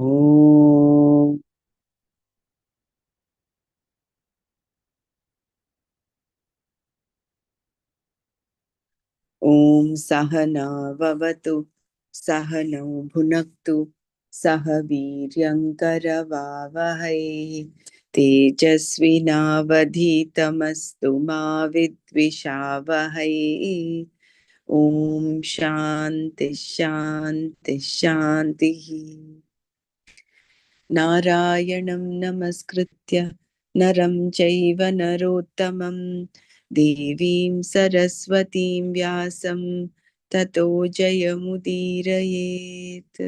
ॐ सहना भवतु सहनौ भुनक्तु सह वीर्यङ्करवावहै तेजस्विनावधीतमस्तु मा विद्विषावहै। ॐ शान्ति शान्ति शान्तिः। नारायणं नमस्कृत्य नरं चैव नरोत्तमं देवीं सरस्वतीं व्यासं ततो जयमुदीरयेत्।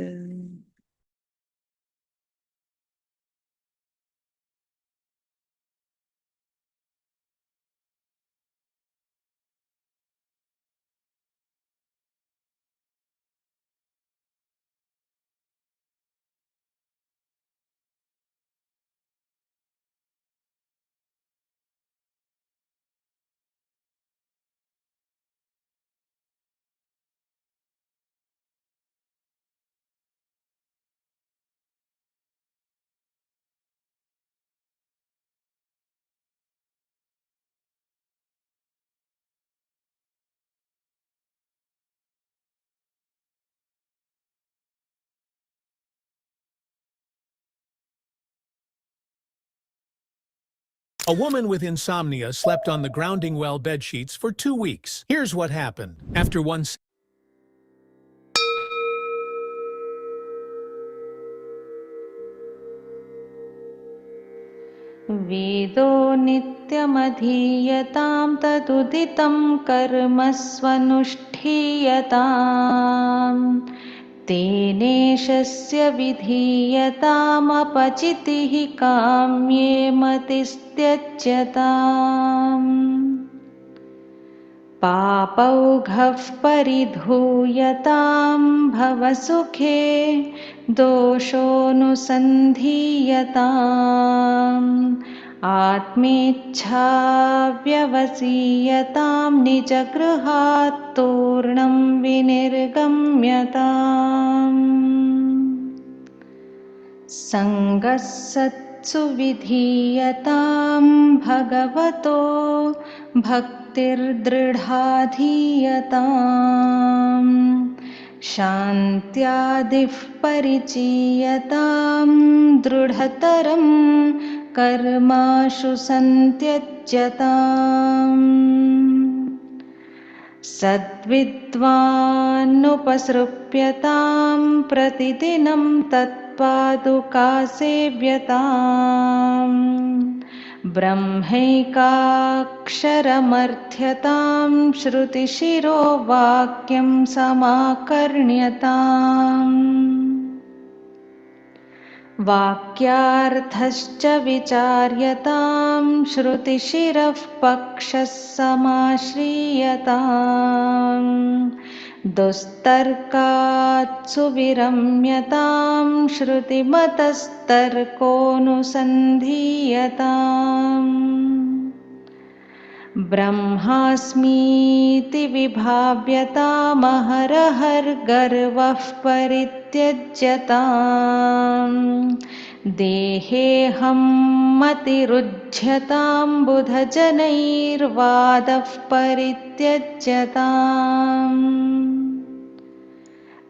A woman with insomnia slept on the grounding well bedsheets for 2 weeks. Here's what happened. After one वेदो नित्यमधीयतां तदुदितं कर्म स्वनुष्ठीयताम् तेनेशस्य विधीयतामपचितिः काम्ये मतिस्त्यज्यताम् पापौघः परिधूयतां भवसुखे दोषोऽनुसन्धीयताम् आत्मेच्छाव्यवसीयतां निजगृहात् तूर्णं विनिर्गम्यताम् सङ्गस्सत्सु विधीयतां भगवतो भक्तिर्दृढाधीयताम् शान्त्यादिः परिचीयतां दृढतरं कर्माशु सन्त्यज्यताम् सद्विद्वान्नुपसृप्यतां प्रतिदिनं तत्पादुकासेव्यताम् ब्रह्मैकाक्षरमर्थ्यतां श्रुतिशिरो वाक्यं समाकर्ण्यताम् वाक्यार्थश्च विचार्यतां श्रुतिशिरः पक्षः समाश्रीयताम् दुस्तर्कात् सुविरम्यतां श्रुतिमतस्तर्कोऽनुसन्धीयताम् ब्रह्मास्मीति विभाव्यतामहरहर्गर्वः परित्यज्यताम् देहेऽहं मतिरुज्यतां बुधजनैर्वादः परित्यज्यताम्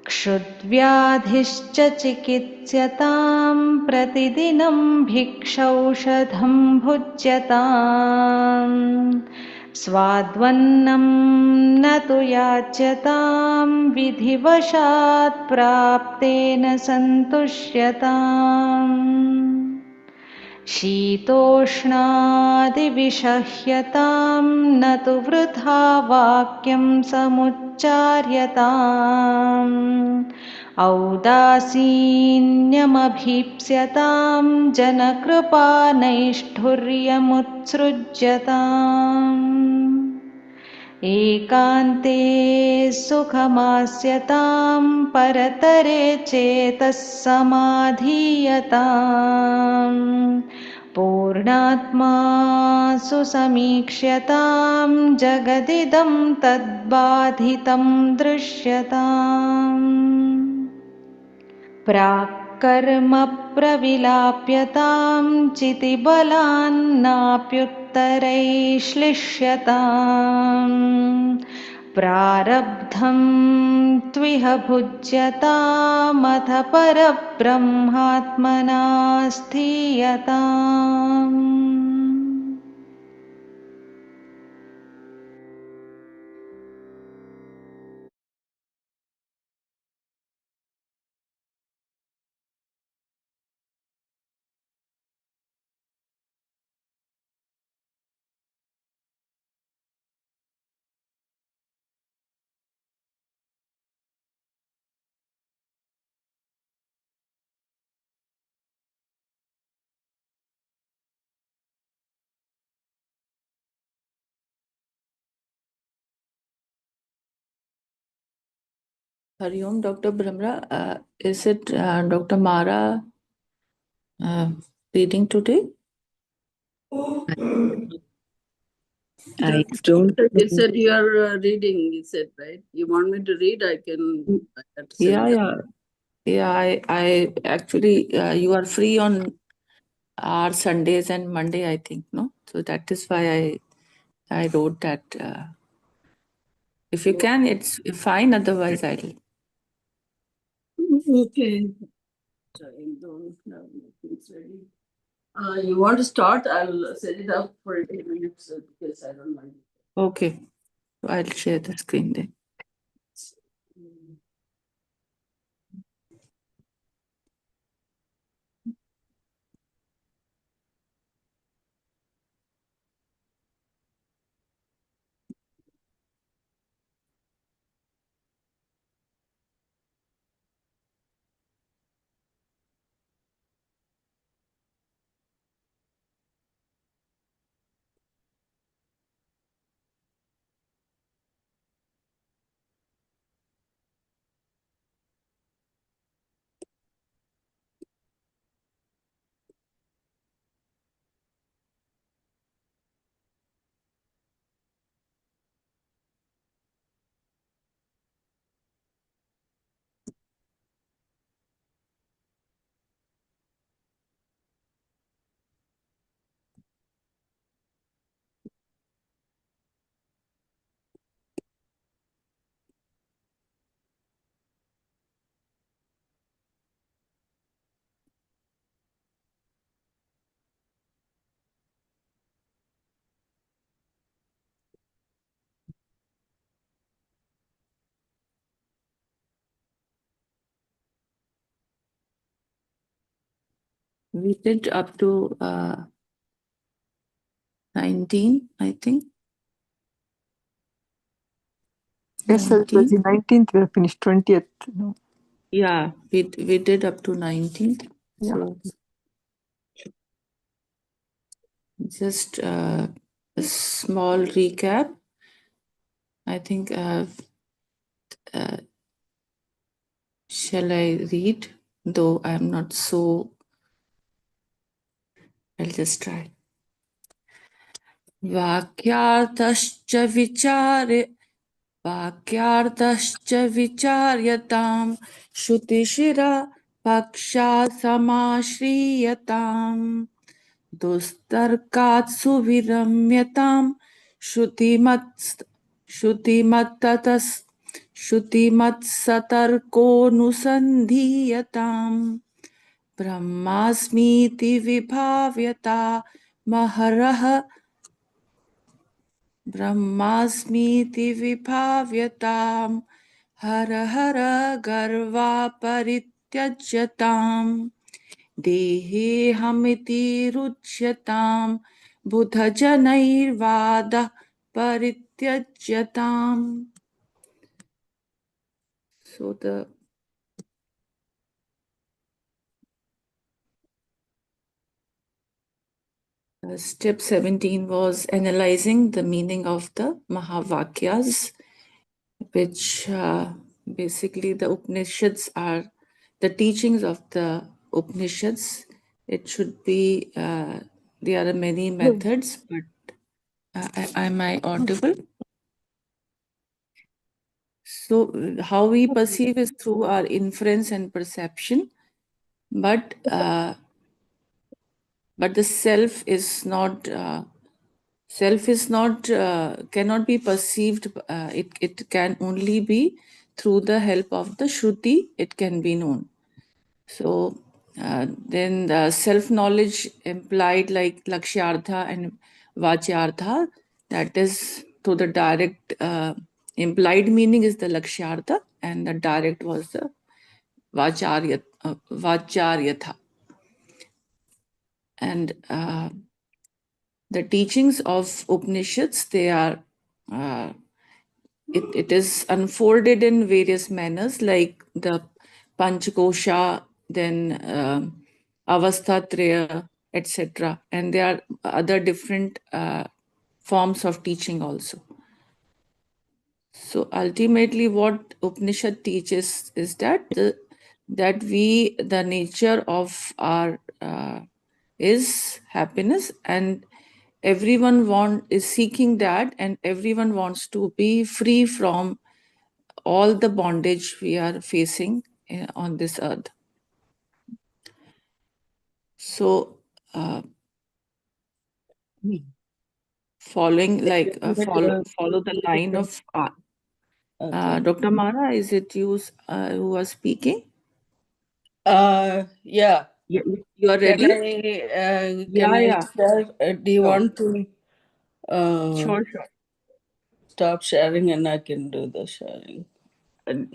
क्षुद्व्याधिश्च चिकित्स्यतां प्रतिदिनं भिक्षौषधं भुज्यताम् स्वाद्वन्नं न तु याच्यतां विधिवशात् प्राप्तेन सन्तुष्यताम् शीतोष्णादिविषह्यतां न तु वृथा वाक्यं समुच्चार्यताम् औदासीन्यमभीप्स्यतां जनकृपानैष्ठुर्यमुत्सृज्यताम् एकान्ते सुखमास्यतां परतरे चेतः समाधीयताम् पूर्णात्मा सुसमीक्ष्यतां जगदिदं तद्बाधितं दृश्यताम् प्राक् कर्म प्रविलाप्यतां चितिबलान्नाप्युत्तरैश्लिष्यताम् प्रारब्धं त्विह भुज्यतामथ परब्रह्मात्मना स्थीयताम्। Hari Om, Dr. Brahmra. Is it Dr. Mara reading today? I don't You know. said you are reading, you said, right? You want me to read? I have to send Yeah. I actually, you are free on our Sundays and Monday, I think, no? So that is why I wrote that. If you can, it's fine. Otherwise, I'll. Okay. I don't have things ready. You want to start? I'll set it up for 8 minutes because I don't mind. Okay. I'll share the screen then. We did up to 19, I think. Yes, sir, it was the 19th, we have finished 20th. No. Yeah, we did up to 19th. Yeah. So just a small recap. I think, shall I read? Though I'm not so, I'll just try. वाक्यार्थश्च विचार्यतां श्रुतिशिरा पक्षा समाश्रीयताम् दुस्तर्कात् सुविरम्यतां श्रुतिमत्सतर्कोऽनुसन्धीयताम् ब्रह्मास्मीति विभाव्यता महरः ब्रह्मास्मीति विभाव्यतां हर हर Garwa परित्यज्यताम् देहेऽहमिति रुच्यतां बुधजनैर्वादः परित्यज्यताम्. So the step 17 was analyzing the meaning of the Mahavakyas, which basically the Upanishads are the teachings of the Upanishads. It should be, there are many methods, but am I audible? So how we perceive is through our inference and perception. but the self is not cannot be perceived. It can only be through the help of the Shruti. It can be known. So then the self-knowledge implied like Lakshyartha and Vachyartha, that is to the direct implied meaning is the Lakshyartha and the direct was the Vacharyatha. And the teachings of Upanishads, they are it is unfolded in various manners like the Panchakosha, then Avasthatraya, etc. And there are other different forms of teaching also. So ultimately what Upanishad teaches is that the nature of our is happiness, and everyone is seeking that, and everyone wants to be free from all the bondage we are facing on this earth. So following like follow the line of Dr. Mara, is it you who was speaking? Yeah. You are ready? Can I start? Do you Sure. want to Sure. stop sharing and I can do the sharing?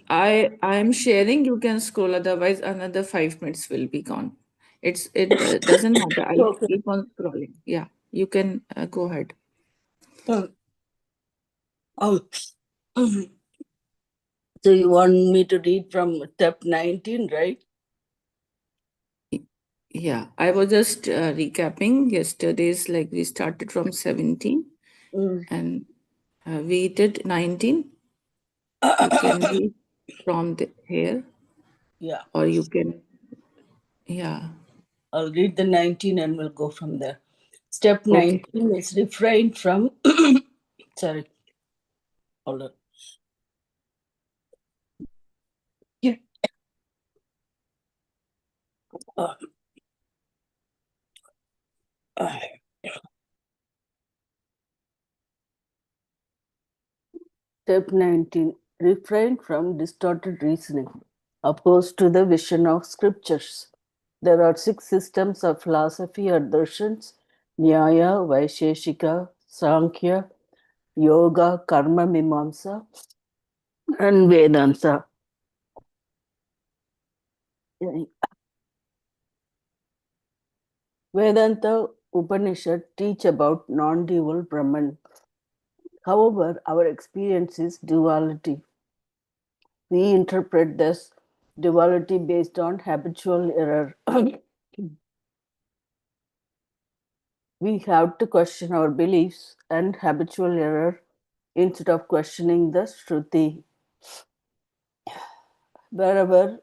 I am sharing. You can scroll. Otherwise, another 5 minutes will be gone. It doesn't matter. I'll keep on scrolling. Yeah, you can go ahead. Oh. So you want me to read from step 19, right? Yeah, I was just recapping yesterday's, like we started from 17 and we did 19. You can read from here. Yeah. Or you can, yeah. I'll read the 19 and we'll go from there. Step 19 is refrain from, sorry, hold on. Yeah. Step 19. Refrain from distorted reasoning, opposed to the vision of scriptures. There are 6 systems of philosophy or darshans: Nyaya, Vaisheshika, Sankhya, Yoga, Karma Mimamsa, and Vedanta. Vedanta Upanishad teach about non-dual Brahman. However, our experience is duality. We interpret this duality based on habitual error. We have to question our beliefs and habitual error instead of questioning the Shruti. Wherever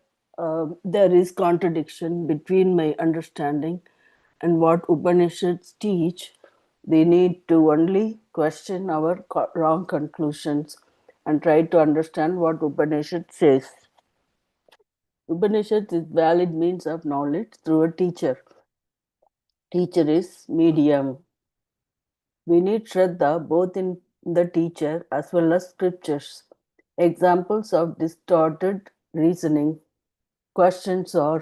there is contradiction between my understanding and what Upanishads teach, we need to only question our wrong conclusions and try to understand what Upanishad says. Upanishad is valid means of knowledge through a teacher. Teacher is medium. We need Shraddha both in the teacher as well as scriptures. Examples of distorted reasoning questions are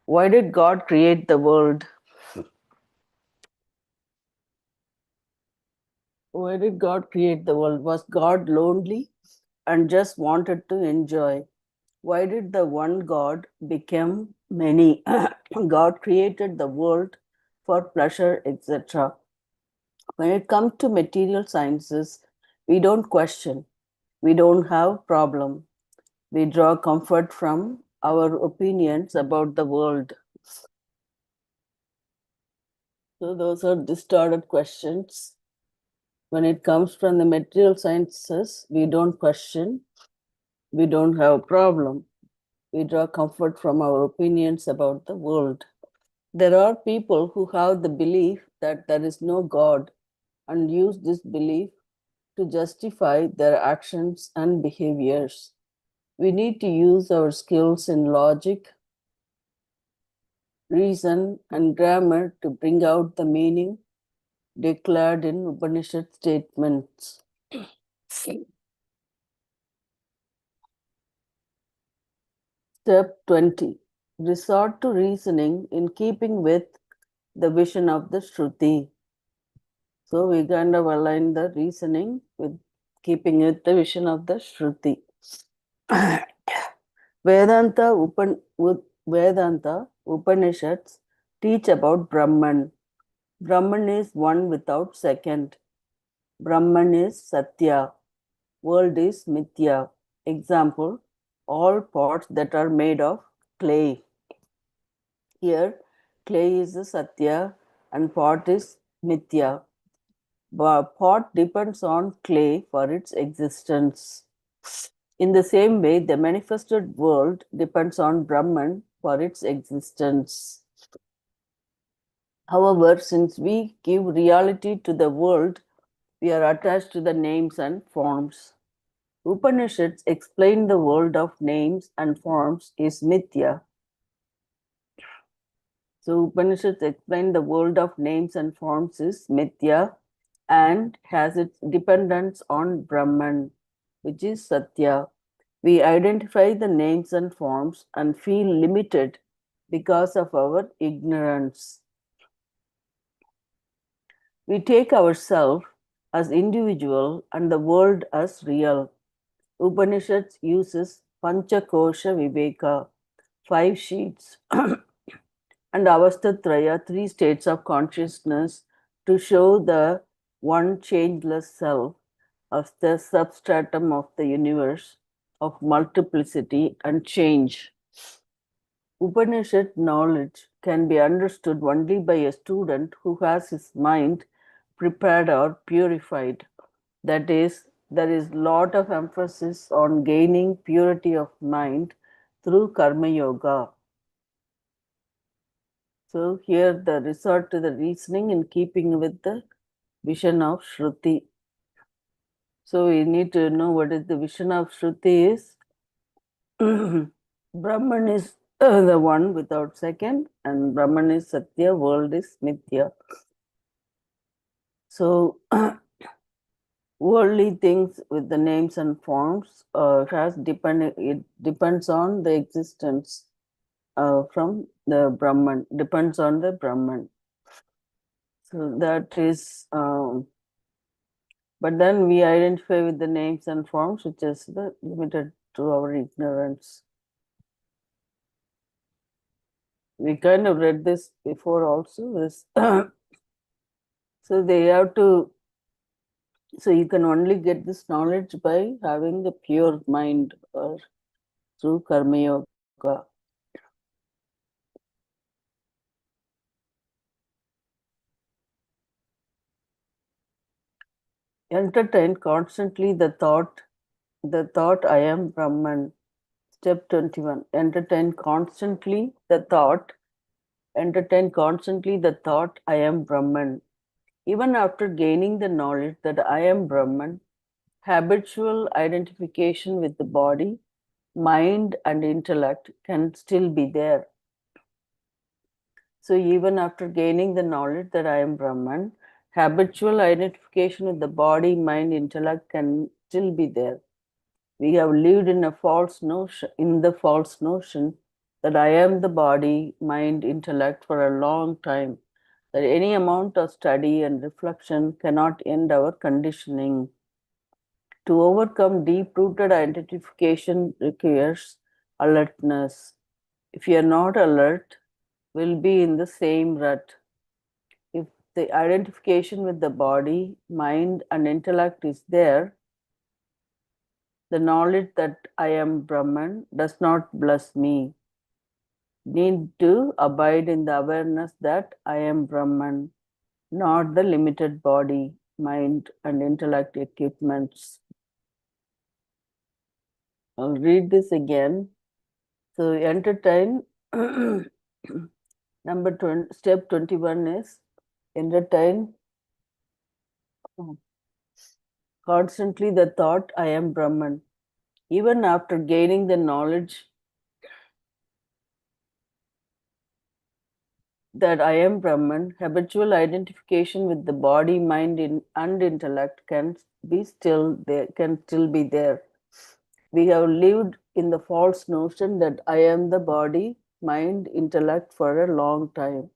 why did God create the world? Why did God create the world? Was God lonely and just wanted to enjoy? Why did the one God become many? God created the world for pleasure, etc. When it comes to material sciences, we don't question, we don't have problem. We draw comfort from our opinions about the world. So those are distorted questions. When it comes from the material sciences, we don't question, we don't have a problem. We draw comfort from our opinions about the world. There are people who have the belief that there is no God and use this belief to justify their actions and behaviors. We need to use our skills in logic, reason, and grammar to bring out the meaning declared in Upanishad statements. Step 20. Resort to reasoning in keeping with the vision of the Shruti. So we kind of align the reasoning with keeping with the vision of the Shruti. Vedanta Upanishads teach about Brahman. Brahman is one without second. Brahman is Satya. World is Mithya. Example, all pots that are made of clay. Here, clay is the Satya and pot is Mithya. Pot depends on clay for its existence. In the same way, the manifested world depends on Brahman for its existence. However, since we give reality to the world, we are attached to the names and forms. Upanishads explain the world of names and forms is Mithya. So Upanishads explain the world of names and forms is Mithya and has its dependence on Brahman, which is Satya. We identify the names and forms and feel limited because of our ignorance. We take ourselves as individual and the world as real. Upanishads uses Panchakosha Viveka, 5 sheets, and Avastatraya, 3 states of consciousness, to show the one changeless self of the substratum of the universe of multiplicity and change. Upanishad knowledge can be understood only by a student who has his mind prepared or purified. That is, there is a lot of emphasis on gaining purity of mind through Karma Yoga. So here the resort to the reasoning in keeping with the vision of Shruti. So we need to know what is the vision of Shruti is. Brahman is the one without second, and Brahman is Satya, world is Mithya. So worldly things with the names and forms it depends on the existence from the Brahman, depends on the Brahman. So that is, but then we identify with the names and forms, which is limited to our ignorance. We kind of read this before also. This so they have to. So you can only get this knowledge by having the pure mind or through Karma Yoga. Entertain constantly the thought I am Brahman. Step 21. Entertain constantly the thought I am Brahman. Even after gaining the knowledge that I am Brahman, habitual identification with the body, mind, and intellect can still be there. So even after gaining the knowledge that I am Brahman, habitual identification with the body, mind, intellect can still be there. We have lived in the false notion that I am the body, mind, intellect for a long time, that any amount of study and reflection cannot end our conditioning. To overcome deep-rooted identification requires alertness. If you are not alert, we'll be in the same rut. If the identification with the body, mind, and intellect is there, the knowledge that I am Brahman does not bless me. Need to abide in the awareness that I am Brahman, not the limited body, mind, and intellect equipments. I'll read this again. So entertain. Step 21 is entertain constantly the thought I am Brahman. Even after gaining the knowledge that I am Brahman, habitual identification with the body, mind, and intellect can still be there. We have lived in the false notion that I am the body, mind, intellect for a long time.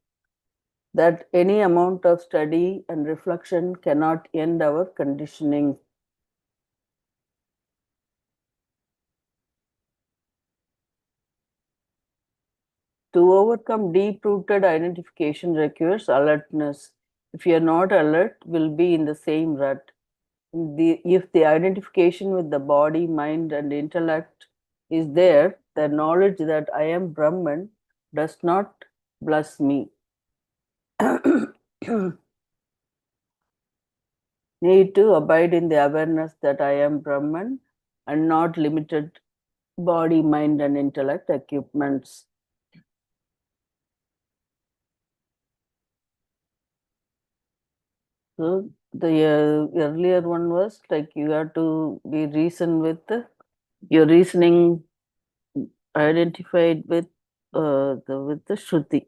That any amount of study and reflection cannot end our conditioning. To overcome deep-rooted identification requires alertness. If you are not alert, we'll be in the same rut. If the identification with the body, mind, and intellect is there, the knowledge that I am Brahman does not bless me. Need to abide in the awareness that I am Brahman and not limited body, mind, and intellect equipments. So the earlier one was like you have to be reason with your reasoning identified with the Shruti.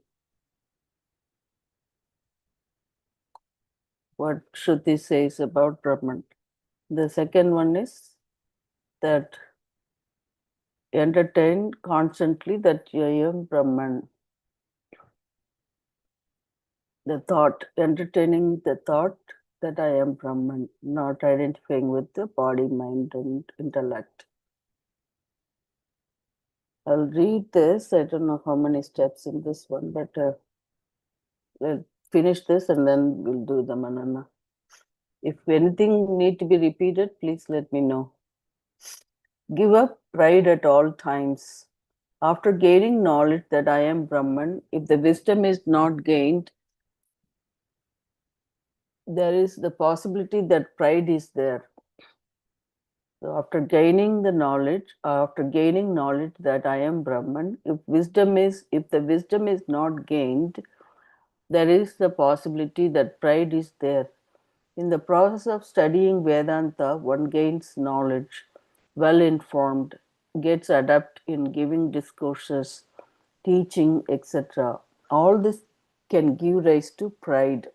What Shruti says about Brahman. The second one is that entertain constantly that I am Brahman. The thought, entertaining the thought that I am Brahman, not identifying with the body, mind, and intellect. I'll read this. I don't know how many steps in this one, but let's finish this and then we'll do the manana. If anything need to be repeated, please let me know. Give up pride at all times. After gaining knowledge that I am Brahman, if the wisdom is not gained, there is the possibility that pride is there. So after gaining knowledge that I am Brahman, if the wisdom is not gained, there is the possibility that pride is there. In the process of studying Vedanta, one gains knowledge, well informed, gets adept in giving discourses, teaching, etc. All this can give rise to pride.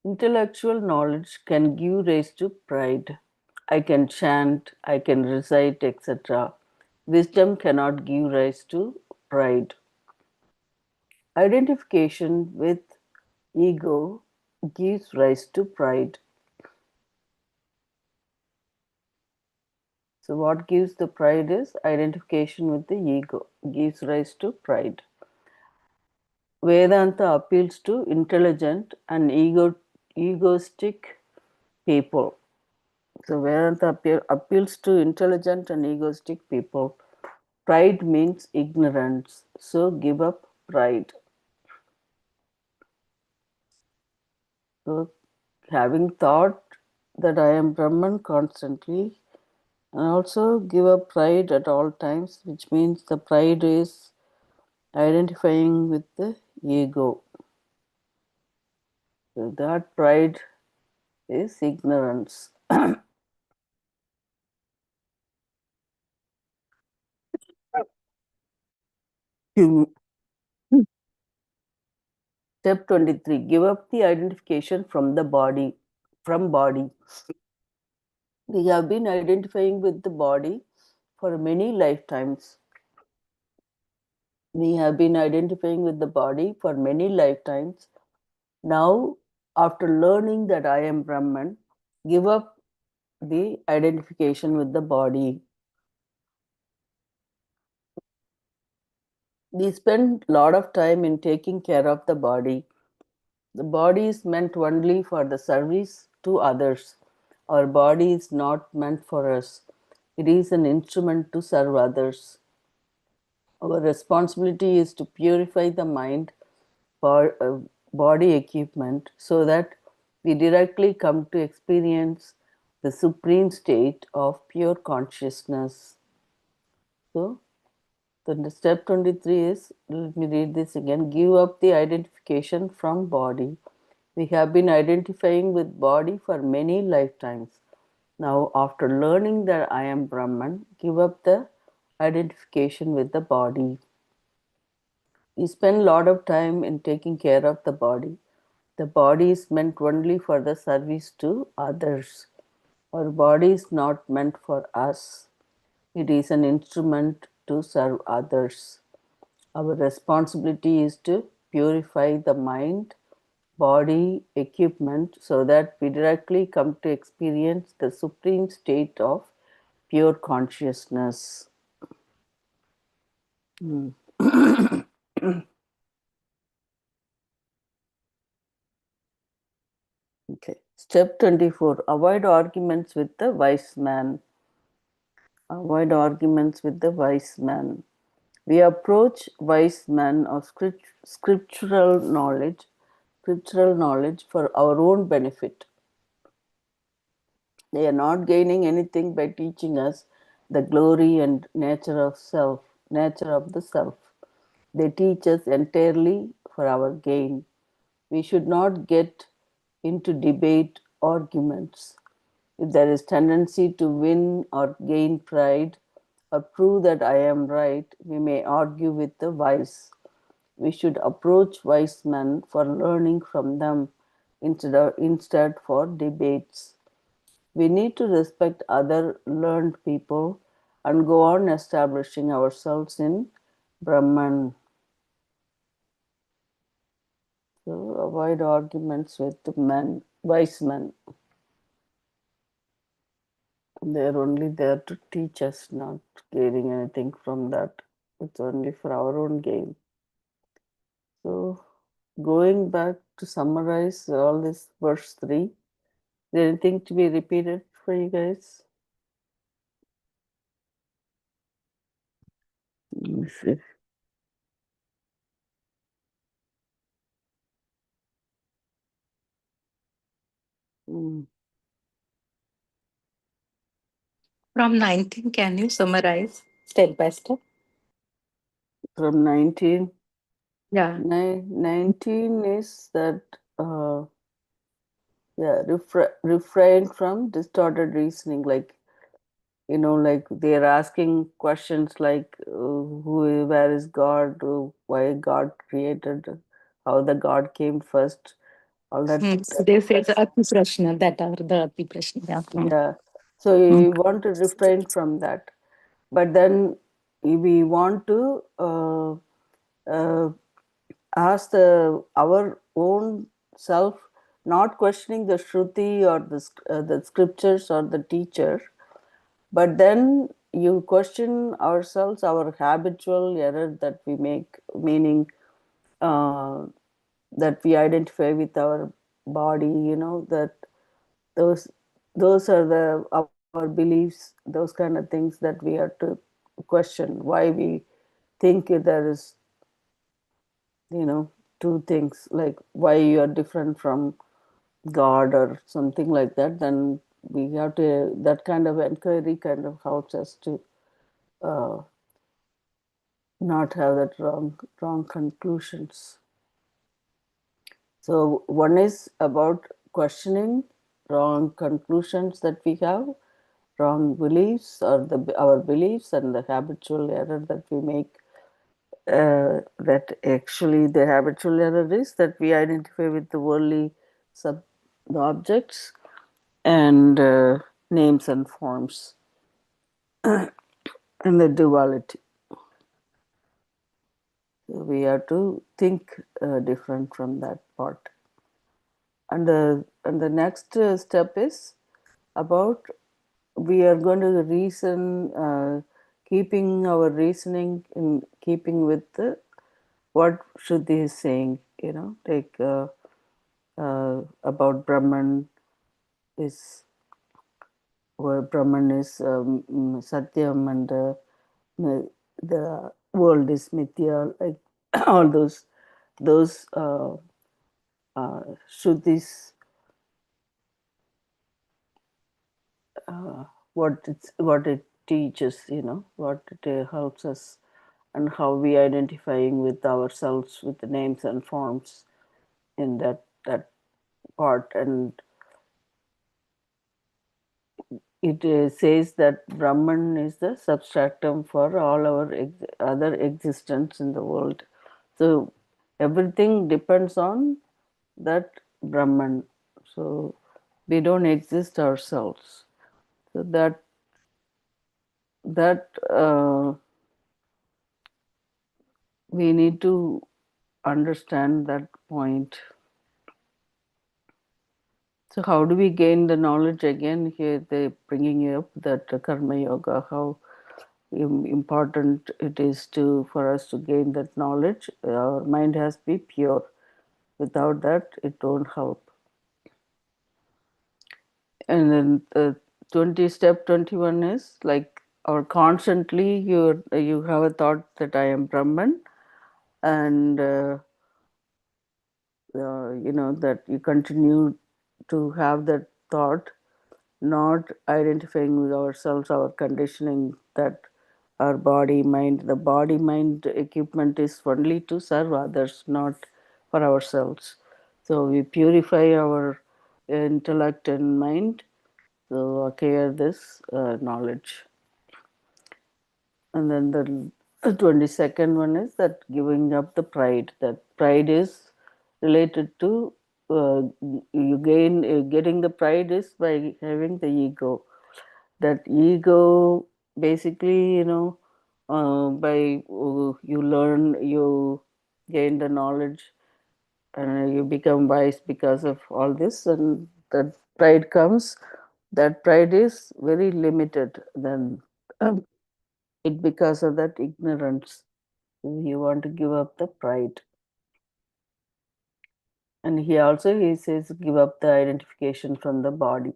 Intellectual knowledge can give rise to pride. I can chant, I can recite, etc. Wisdom cannot give rise to pride. Identification with ego gives rise to pride. So what gives the pride is identification with the ego, gives rise to pride. Vedanta appeals to intelligent and egoistic people. So Vedanta appeals to intelligent and egoistic people. Pride means ignorance. So give up pride. So having thought that I am Brahman constantly, and also give up pride at all times, which means the pride is identifying with the ego. So that pride is ignorance. Step 23, give up the identification from the body, from body. We have been identifying with the body for many lifetimes. We have been identifying with the body for many lifetimes. Now, after learning that I am Brahman, give up the identification with the body. We spend a lot of time in taking care of the body. The body is meant only for the service to others. Our body is not meant for us. It is an instrument to serve others. Our responsibility is to purify the mind for body equipment so that we directly come to experience the supreme state of pure consciousness. So, the step 23 is, let me read this again, give up the identification from body. We have been identifying with body for many lifetimes. Now, after learning that I am Brahman, give up the identification with the body. We spend a lot of time in taking care of the body. The body is meant only for the service to others. Our body is not meant for us. It is an instrument to serve others. Our responsibility is to purify the mind, body, equipment so that we directly come to experience the supreme state of pure consciousness. Okay. Step 24. Avoid arguments with the wise man. Avoid arguments with the wise man. We approach wise men of scriptural knowledge for our own benefit. They are not gaining anything by teaching us the glory and nature of the self. They teach us entirely for our gain. We should not get into debate arguments. If there is tendency to win or gain pride or prove that I am right, we may argue with the wise. We should approach wise men for learning from them instead for debates. We need to respect other learned people and go on establishing ourselves in Brahman. So avoid arguments with men, wise men. They're only there to teach us, not gaining anything from that. It's only for our own gain. So going back to summarize all this verse 3, is there anything to be repeated for you guys? Let me see. From 19, can you summarize step by step? From 19. Yeah. 19 is that refrain from distorted reasoning, like like they're asking questions like where is God, why God created, how the God came first, all that. So they say the Ati Prashna, that are the Ati Prashna. Yeah. Yeah, so you want to refrain from that, but then we want to ask our own self, not questioning the Shruti or the scriptures or the teacher, but then you question ourselves, our habitual error that we make, meaning that we identify with our body, that those those are our beliefs, those kind of things that we have to question, why we think there is two things, like why you are different from God or something like that. Then we have to, that kind of inquiry kind of helps us to not have that wrong conclusions. So one is about questioning wrong conclusions that we have, wrong beliefs, or our beliefs and the habitual error that we make. That actually the habitual error is that we identify with the worldly the objects and names and forms and the duality. So we have to think different from that part. And the next step is about, we are going to reason, keeping our reasoning in keeping with what Shruti is saying, like about Brahman is, where Brahman is Satyam and the world is Mithya, like all those Shrutis, what it teaches, what it helps us, and how we identifying with ourselves with the names and forms in that part, and it says that Brahman is the substratum for all our other existence in the world. So everything depends on that Brahman. So we don't exist ourselves. So that we need to understand that point. So how do we gain the knowledge? Again, here they're bringing up that karma yoga, how important it is for us to gain that knowledge. Our mind has to be pure. Without that, it won't help. And then the step 21 is like, or constantly you have a thought that I am Brahman, and that you continue to have that thought, not identifying with ourselves, our conditioning, that our the body mind equipment is only to serve others, not for ourselves. So we purify our intellect and mind to acquire this knowledge. And then the 22nd one is that giving up the pride. That pride is related to getting the pride is by having the ego. That ego basically, by you gain the knowledge and you become wise because of all this, and that pride comes. That pride is very limited. Then it because of that ignorance. You want to give up the pride. And he says give up the identification from the body.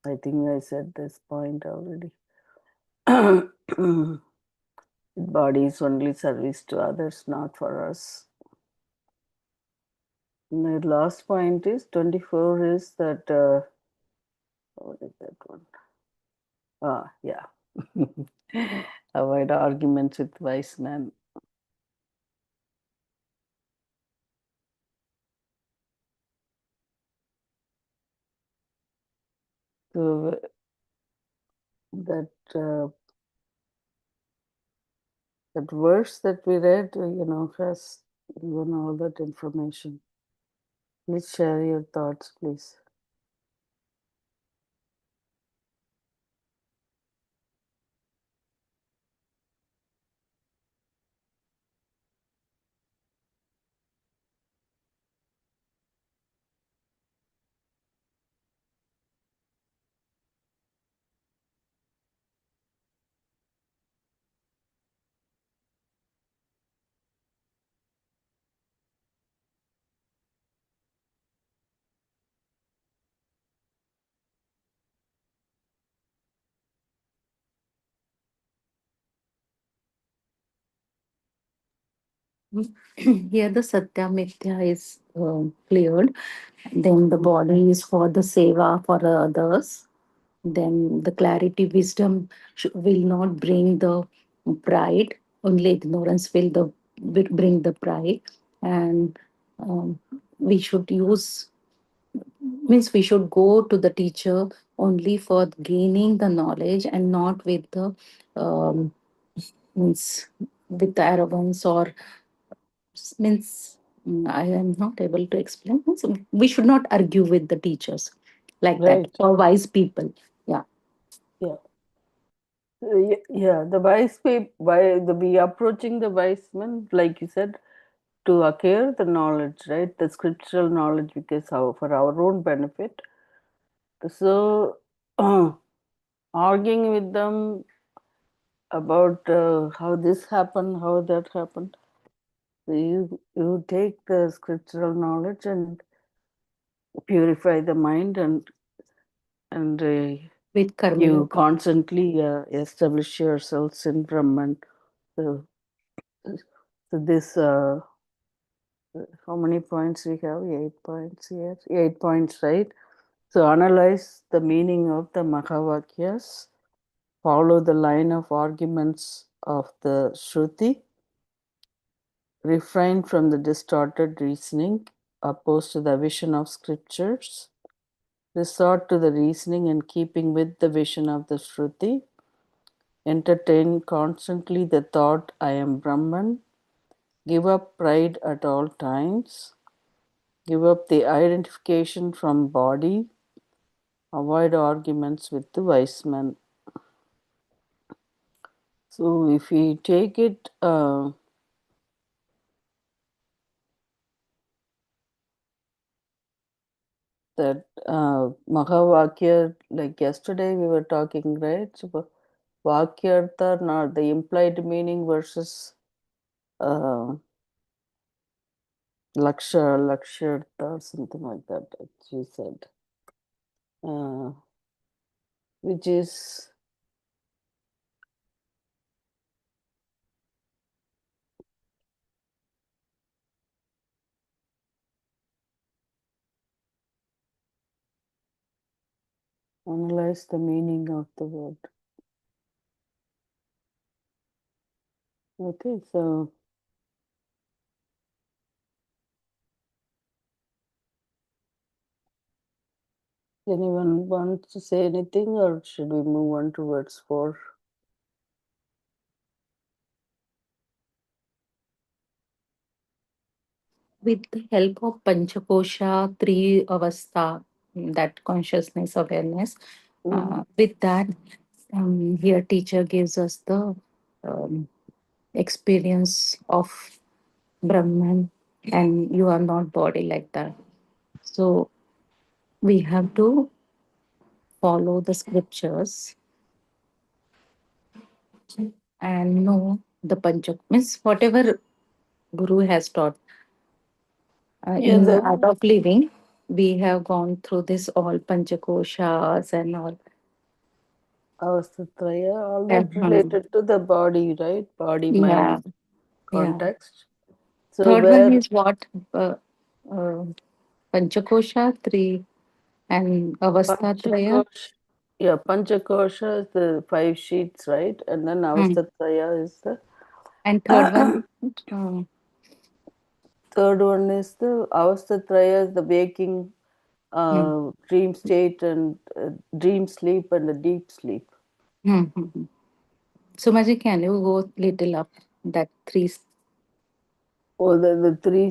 I think I said this point already. Body is only service to others, not for us. And the last point is 24 is that what is that one? Yeah. Avoid arguments with wise men. So that that verse that we read, has given all that information. Please share your thoughts, please. Here the Satya Mithya is cleared. Then the body is for the seva for the others. Then the clarity, wisdom will not bring the pride. Only ignorance will bring the pride. And we should use, means we should go to the teacher only for gaining the knowledge and not with the um, means with the arrogance or means I am not able to explain. Means we should not argue with the teachers like that Right. or wise people. Yeah. Yeah. Yeah. The wise people, we approaching the wise men, like you said, to acquire the knowledge, right? The scriptural knowledge, because for our own benefit. So, arguing with them about how this happened, how that happened. So you take the scriptural knowledge and purify the mind, and With karma you yoga. constantly establish yourselves in Brahman. So, so this how many points we have? 8 points here. 8 points, right? So analyze the meaning of the Mahavakyas, follow the line of arguments of the Shruti, refrain from the distorted reasoning opposed to the vision of scriptures, resort to the reasoning in keeping with the vision of the Shruti, entertain constantly the thought, I am Brahman, give up pride at all times, give up the identification from body, avoid arguments with the wise men. So if we take it, that Mahavakya, like yesterday we were talking, right? So Vakyartha, not the implied meaning versus Lakshartha, something like that, she said, which is analyze the meaning of the word. Okay, so anyone wants to say anything, or should we move on to words 4? With the help of Panchakosha, three avastha, that consciousness awareness, with that, here teacher gives us the um, experience of Brahman, and you are not body like that. So we have to follow the scriptures and know the Panchak means whatever Guru has taught Yeah, in the Art of Living. We have gone through this all Panchakoshas and all. Avastatraya, all that Mhm. related to the body, right? Body, Yeah, mind, yeah. context. So Third one where is what? Uh, Panchakosha, three, and Avastatraya. Panchakosha, yeah, Panchakosha is the 5 sheets, right? And then Hmm. Avastatraya is the And third one, uh, third one is the Avastatraya is the waking, hmm, dream state, and dream sleep and the deep sleep. hmm. Sumaji, can you go little up that three? Or the 3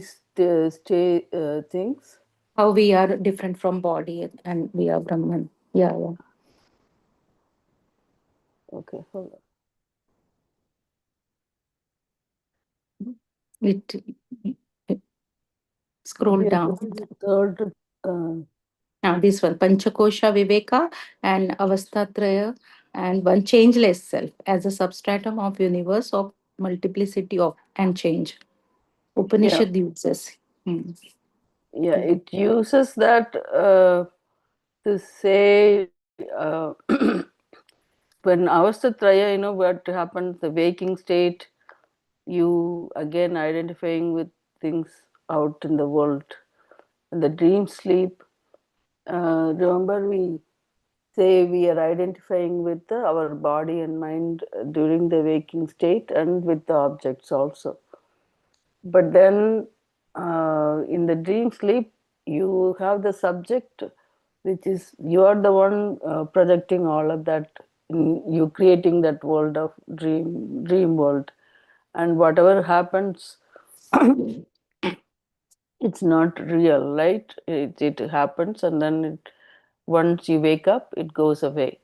things. How we are different from body and we are Brahman. Yeah, yeah. Okay, hold on. It, it scroll Yeah, down. this is the third. Now this one, Panchakosha Viveka and Avastatraya, and one changeless self as a substratum of universe of multiplicity of and change. Yeah, Upanishad uses. Hmm. yeah, it uses that to say when Avastatraya, what happens, the waking state, you again identifying with things out in the world. And the dream sleep, remember we say we are identifying with our body and mind during the waking state and with the objects also. But then in the dream sleep, you have the subject, which is you are the one projecting all of that, you creating that world of dream world, and whatever happens, it's not real, right? It happens, and then once you wake up, it goes away.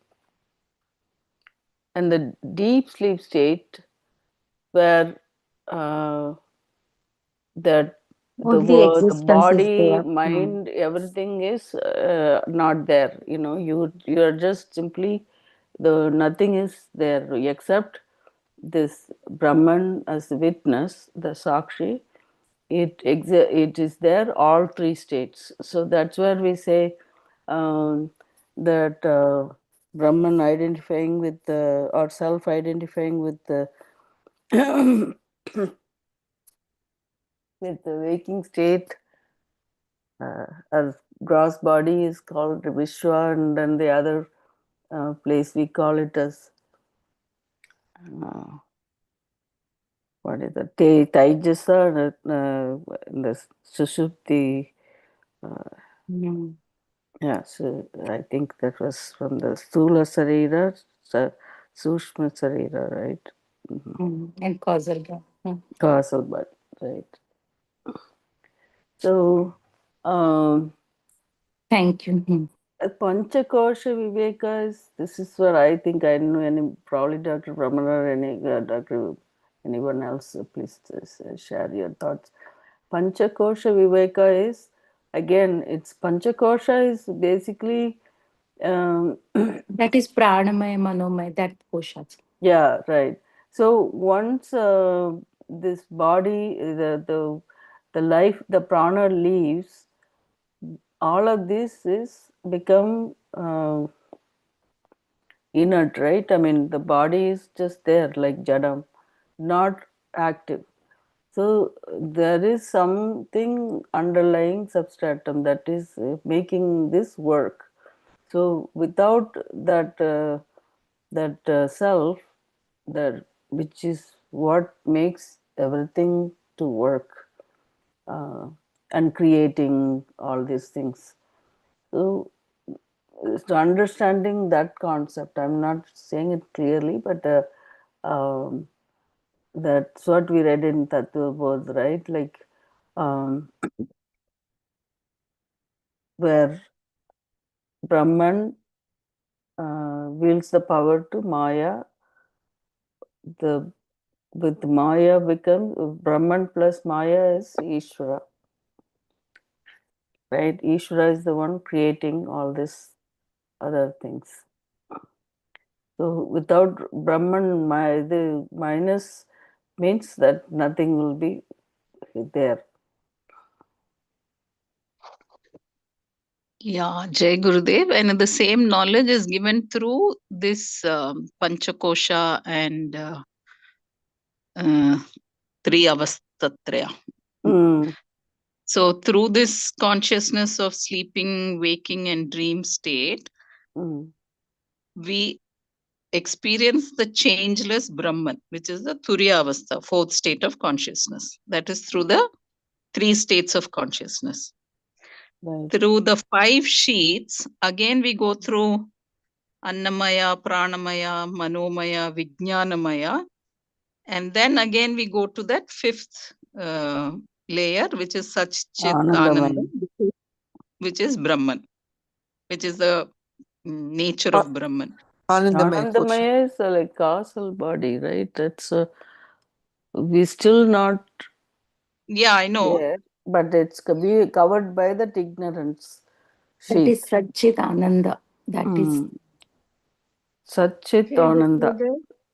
And the deep sleep state, where that Only the existence is body, there. Hmm. mind, everything is not there. You're just simply, the nothing is there except this Brahman as witness, the Sakshi. It is there, all 3 states. So that's where we say that Brahman identifying with the, or self identifying with the with the waking state, our gross body is called Vishwa, and then the other place we call it as what is that? Taijasa, the Sushupti. Mm. Yeah, so I think that was from the Sthula Sarira, Sushma Sarira, right? And causal law. Causal body, right? So, Thank you. Panchakosha Viveka is, this is where I think I know any, probably Dr. Brahmana or any Dr. anyone else, please share your thoughts. Panchakosha Viveka is, again, it's Panchakosha is basically, That is pranamaya, manomaya, that koshas. yeah, right. So once this body, the life, the prana leaves, all of this is become inert, right? I mean, the body is just there like jadam, not active. So there is something underlying substratum that is making this work. So without that self, that which is what makes everything to work, uh, and creating all these things. So to understanding that concept, I'm not saying it clearly, but um, that's what we read in Tattva Bodh, right? Like where Brahman wields the power to Maya. The with Maya becomes Brahman plus Maya is Ishvara, right? Ishvara is the one creating all these other things. So without Brahman, the minus means that nothing will be there. Yeah, Jai Gurudev. And the same knowledge is given through this Panchakosha and uh, Triyavastatraya. Mm, So, through this consciousness of sleeping, waking, and dream state, mm, we experience the changeless Brahman, which is the Turiya Avastha, fourth state of consciousness. That is through the three states of consciousness. right. Through the five sheets, again we go through Annamaya, Pranamaya, Manomaya, Vijnanamaya, and then again we go to that fifth layer, which is Satchit Ananda, Anandamaya. which is Brahman, which is the nature of Brahman. Anandamaya kosha. Anandamaya is like causal body, right? That's we still not Yeah, I know. there, but it's covered by that ignorance That is sheet. Satchit Ananda. That is. Mm. Satchit Ananda.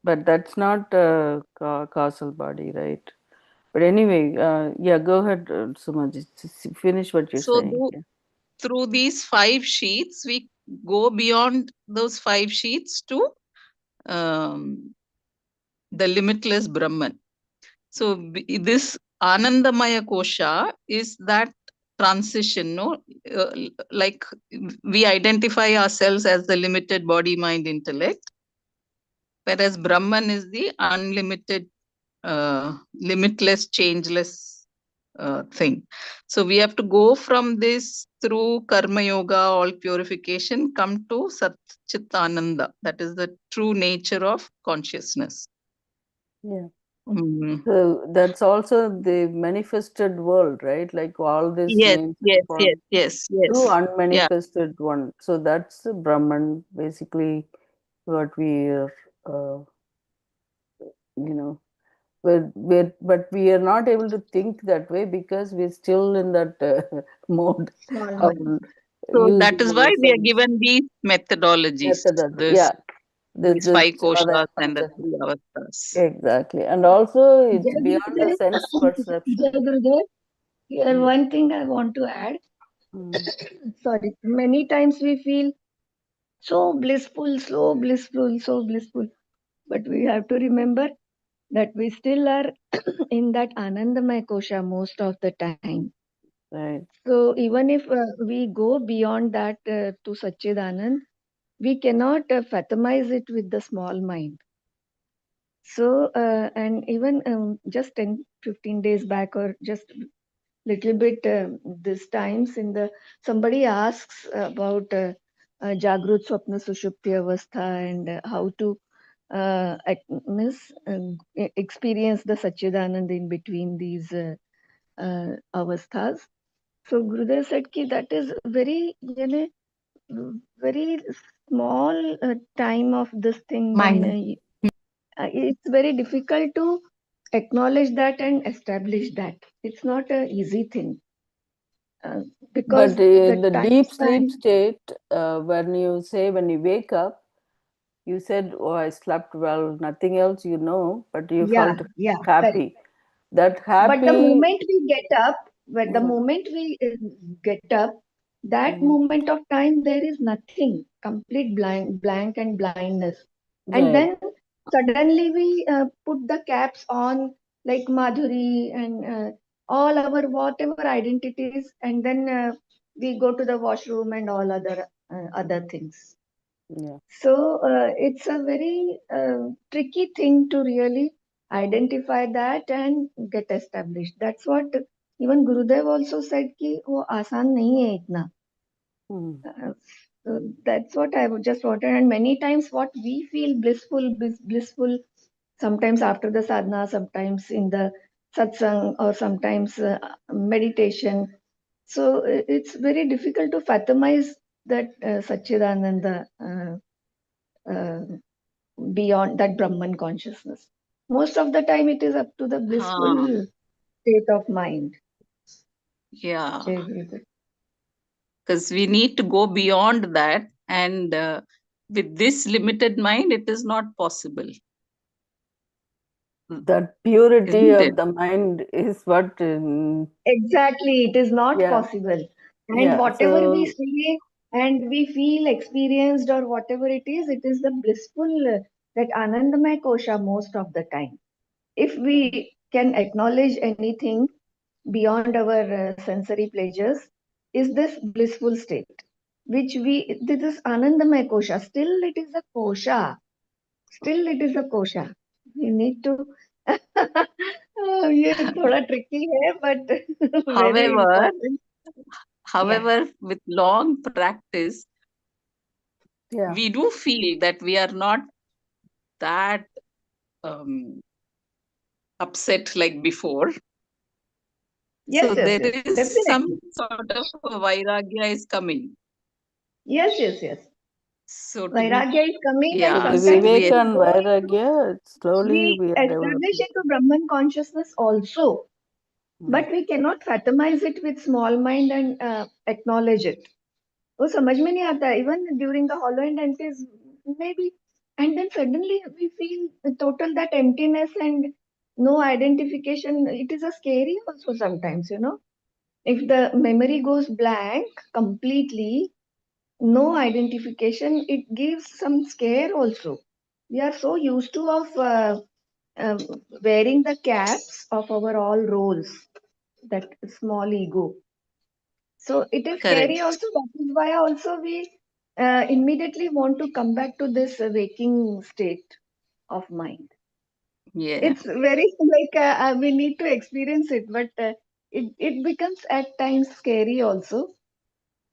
But that's not causal body, right? But anyway, yeah, go ahead, Sumaji. Finish what you're So, saying. Yeah. through these five sheets, we go beyond those five sheets to the limitless Brahman. So, this Anandamaya Kosha is that transition, no? Like we identify ourselves as the limited body, mind, intellect, whereas Brahman is the unlimited, limitless, changeless thing. So we have to go from this through Karma Yoga, all purification, come to Satchitananda. That is the true nature of consciousness. Yeah. Mm. So that's also the manifested world, right? Like all these Yes, names and yes, yes, forms yes, to yes. Yeah. unmanifested one. So that's the Brahman, basically what we are, you know, but we are not able to think that way because we're still in that mode Small of mind. So that using is why our we are sense given these methodologies, methodology. this Yeah, these this five Sadhana koshas and the Panchakam. three avastas. Exactly, and also it's Jai beyond the Gurudev. sense Jai perception. Gurudev. Here, Mm, one thing I want to add. mm, Sorry, many times we feel so blissful, so blissful, so blissful. But we have to remember that we still are in that Anandamaya Kosha most of the time. right. So even if we go beyond that to Satchidanand, we cannot fatamize it with the small mind. So, and even just 10-15 days back, or just little bit this times in the, somebody asks about Jagrut Swapna Sushupti Avastha, and how to experience the Satchidanand in between these avasthas. So Gurudev said ki that is very, very small time of this thing when Mind. it's very difficult to acknowledge that and establish that. It's not an easy thing because But in the the time deep sleep span. state, when you say, when you wake up, you said, "Oh, I slept well," nothing else, but you Yeah, felt yeah, correct. happy. That But the happy. moment we get up, when the Yeah. moment we get up, that Mhm. moment of time there is nothing, complete blank and blindness, and Right. then suddenly we put the caps on like Madhuri and all our whatever identities, and then we go to the washroom and all other things. Yeah. So it's a very tricky thing to really identify that and get established. That's what even Gurudev also said कि वो आसान नहीं है इतना. Mhm. So that's what I would just wanted. And many times what we feel blissful, sometimes after the sadhana, sometimes in the satsang, or sometimes meditation. So it's very difficult to fathomize that Satchidananda. Uh, Beyond that Brahman consciousness. Most of the time, it is up to the blissful state of mind. Yeah, Jai Gurudev. because we need to go beyond that, and with this limited mind, it is not possible, That purity isn't it? of the mind is what. Exactly, it is not Yeah. possible. And Yeah. whatever we So say and we feel experienced or whatever it is the blissful, that Anandamaya Kosha most of the time. If we can acknowledge anything beyond our sensory pleasures, is this blissful state, which this is Anandamaya Kosha. Still, it is a kosha. Still, it is a kosha. We need to. ये थोड़ा tricky है, but very However, important. Yeah. however, with long practice, yeah, we do feel that we are not that um, upset like before. Yes, So yes, there yes. is some Definitely. sort of vairagya is coming. Yes, yes, yes. So to be, Vairagya is coming, and so yeah, the so sometimes Vivek we we, and go into, Vairagya, slowly we we are establish developing. into Brahman consciousness also. Mm. But we cannot fathomize it with small mind and acknowledge it. वो समझ में नहीं आता, even during the hollow and empties maybe, and then suddenly we feel total that emptiness and no identification. It is a scary also sometimes, if the memory goes blank completely, no identification, it gives some scare also. We are so used to of uh, wearing the caps of our all roles, that small ego. So it is scary correct. also. That is why also we immediately want to come back to this waking state of mind. Yeah, It's very like we need to experience it, but it becomes at times scary also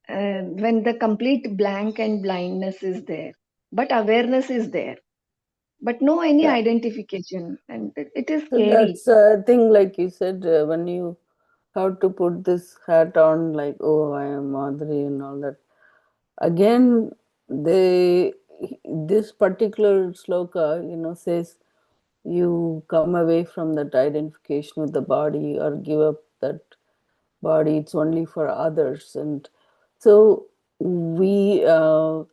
when the complete blank and blindness is there. But awareness is there, but no any Yeah. identification, and it is So scary. that's a thing, like you said, when you have to put this hat on, like, oh, I am Madhuri and all that. Again, this particular sloka, says you come away from that identification with the body or give up that body. It's only for others, and so we have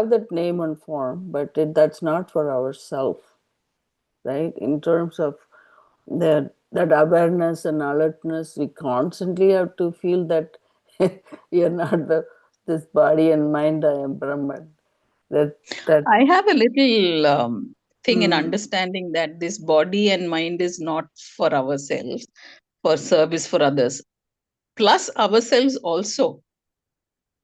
that name and form, but that's not for ourself, right? In terms of that awareness and alertness, we constantly have to feel that you're not this body and mind. I am Brahman. That I have a little thing in mm, understanding that this body and mind is not for ourselves, for service for others, plus ourselves also.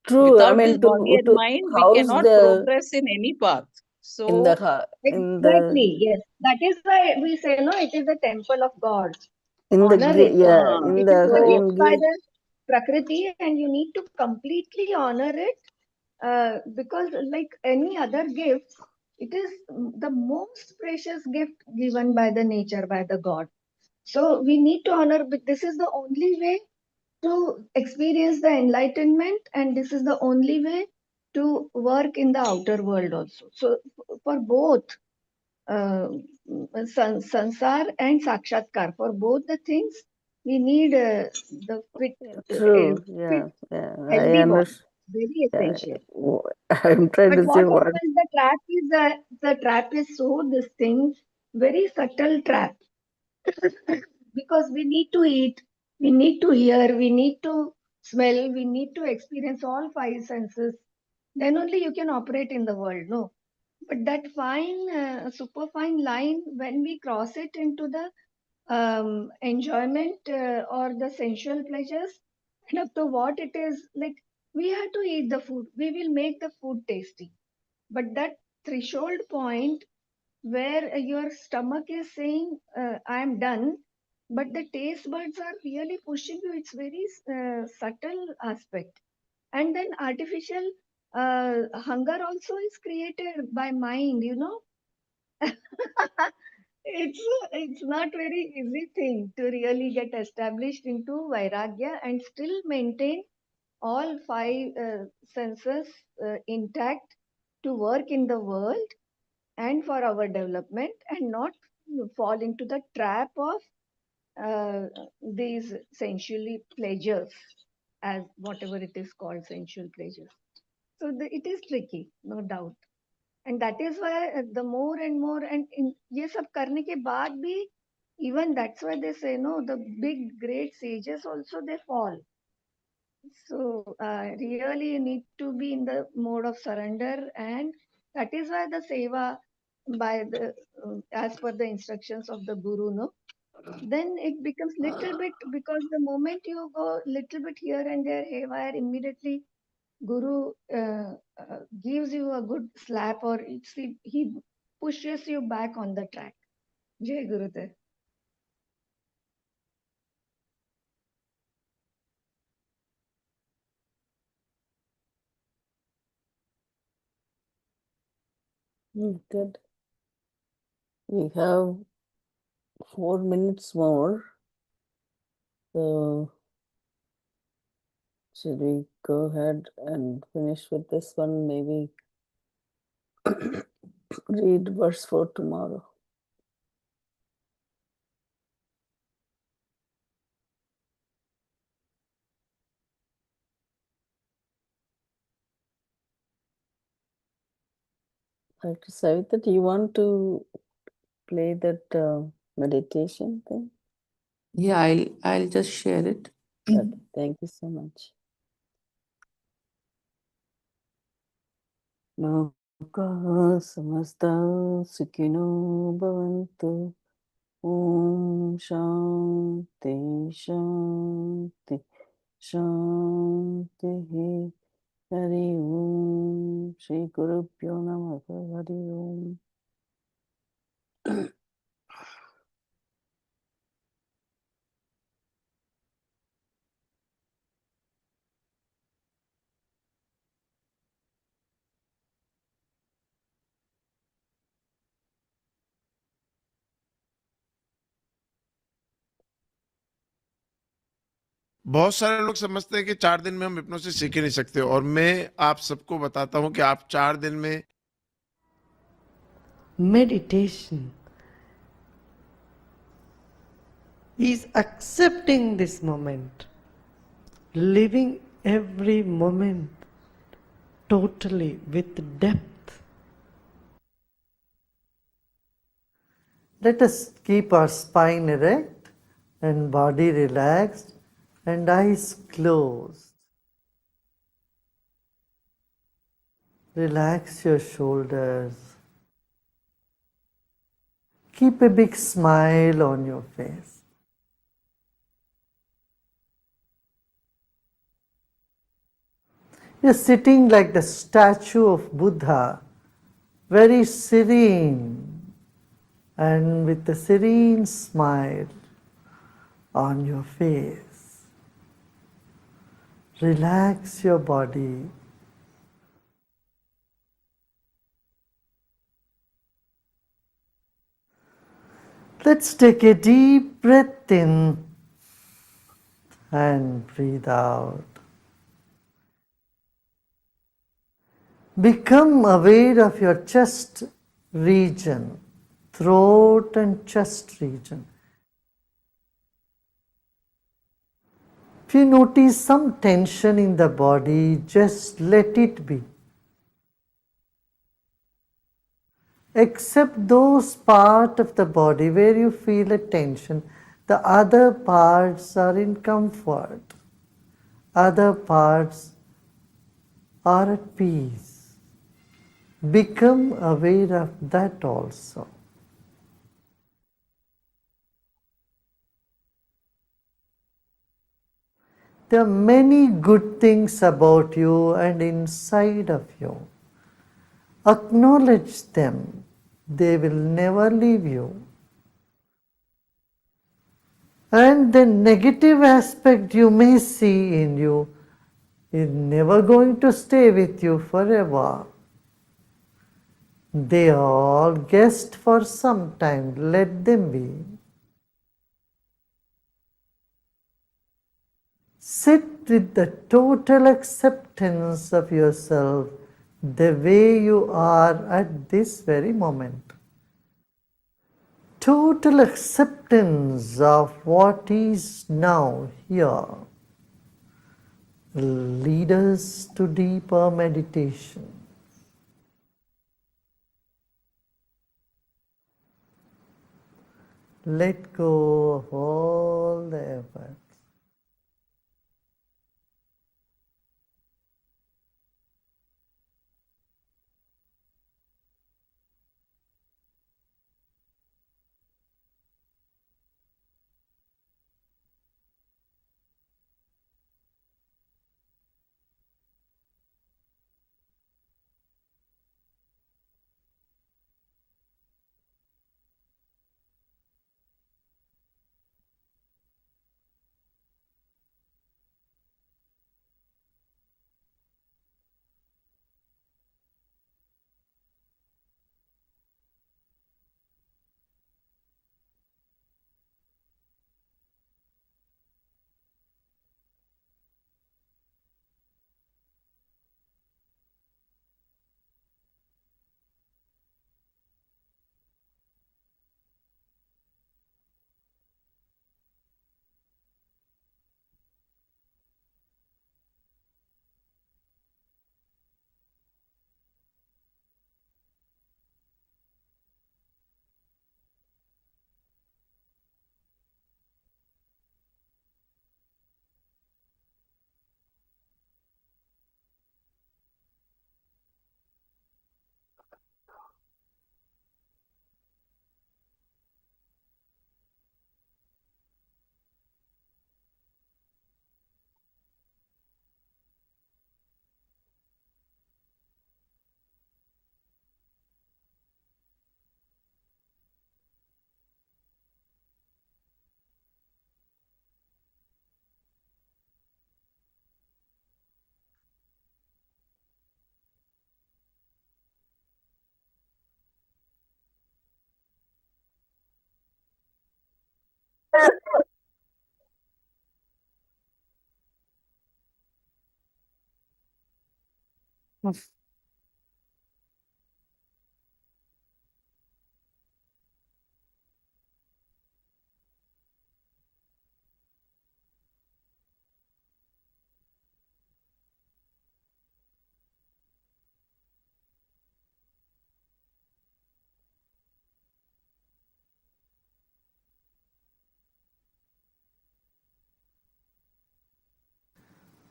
true. I Without this mean, body to and mind, we house cannot the progress in any path. So in the Exactly, yes. That is why we say, no, it is the temple of God. in the Honor it. in It is the given in by give the Prakriti, and you need to completely honor it, because, like any other gift, it is the most precious gift given by the nature, by the God. So we need to honor, but this is the only way to experience the enlightenment, and this is the only way to work in the outer world also. So for both, uh, sansar and sakshatkar, for both the things, we need the true, fit, I healthy body, understand. very essential. I'm trying But to say what what. happens, the trap is so, this thing, very subtle trap. Because we need to eat, we need to hear, we need to smell, we need to experience all five senses. Then only you can operate in the world, no? But that fine, super fine line, when we cross it into the enjoyment or the sensual pleasures, and up to what it is, like, we have to eat the food, we will make the food tasty. But that threshold point where your stomach is saying, I am done, but the taste buds are really pushing you, it's very subtle aspect. And then artificial hunger also is created by mind, you know. It's not very easy thing to really get established into vairagya and still maintain all five senses intact to work in the world and for our development, and not fall into the trap of these sensually pleasures, as whatever it is called, sensual pleasures. So it is tricky, no doubt. And that is why the more and more, and in ये सब करने के बाद भी, even that's why they say, no, the big great sages also, they fall. So really you need to be in the mode of surrender, and that is why the seva, by the as per the instructions of the guru, no, then it becomes little bit, because the moment you go little bit here and there haywire, immediately guru gives you a good slap, or he pushes you back on the track. Jai Gurudev. Good. We have 4 minutes more. So should we go ahead and finish with this one? Maybe read verse 4 tomorrow. Dr. Savita, do you want to play that meditation thing? Yeah, I'll just share it. Okay, thank you so much. Loka samasta sukhino bhavantu. Om Shanti Shanti Shanti. Hari Om. Shri Gurubhyo Namaha. Hari Om. बहुत सारे लोग समझते हैं कि 4 दिन में हम hypnosis सीख ही नहीं सकते, और मैं आप सबको बताता हूं कि आप 4 दिन में meditation is accepting this moment, living every moment totally with depth. Let us keep our spine erect and body relaxed and eyes closed. Relax your shoulders. Keep a big smile on your face. You're sitting like the statue of Buddha very serene, and with a serene smile on your face. Relax your body. Let's take a deep breath in and breathe out. Become aware of your chest region, throat and chest region. If you notice some tension in the body, just let it be. Except those parts of the body where you feel a tension, the other parts are in comfort. Other parts are at peace. Become aware of that also. There are many good things about you and inside of you. Acknowledge them. They will never leave you. And the negative aspect you may see in you is never going to stay with you forever. They are all guests for some time. Let them be. Sit with the total acceptance of yourself the way you are at this very moment. Total acceptance of what is now here will lead us to deeper meditation. Let go of all the effort.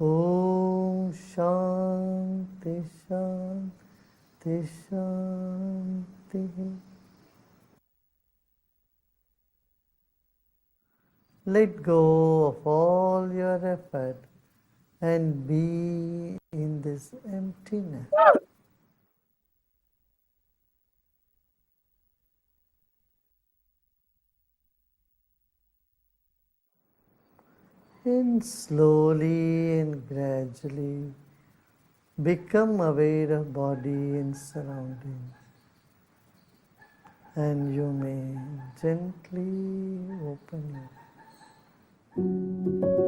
Om Shanti Shanti Shanti. Let go of all your effort and be in this emptiness. And slowly and gradually become aware of body and surroundings. And you may gently open your eyes.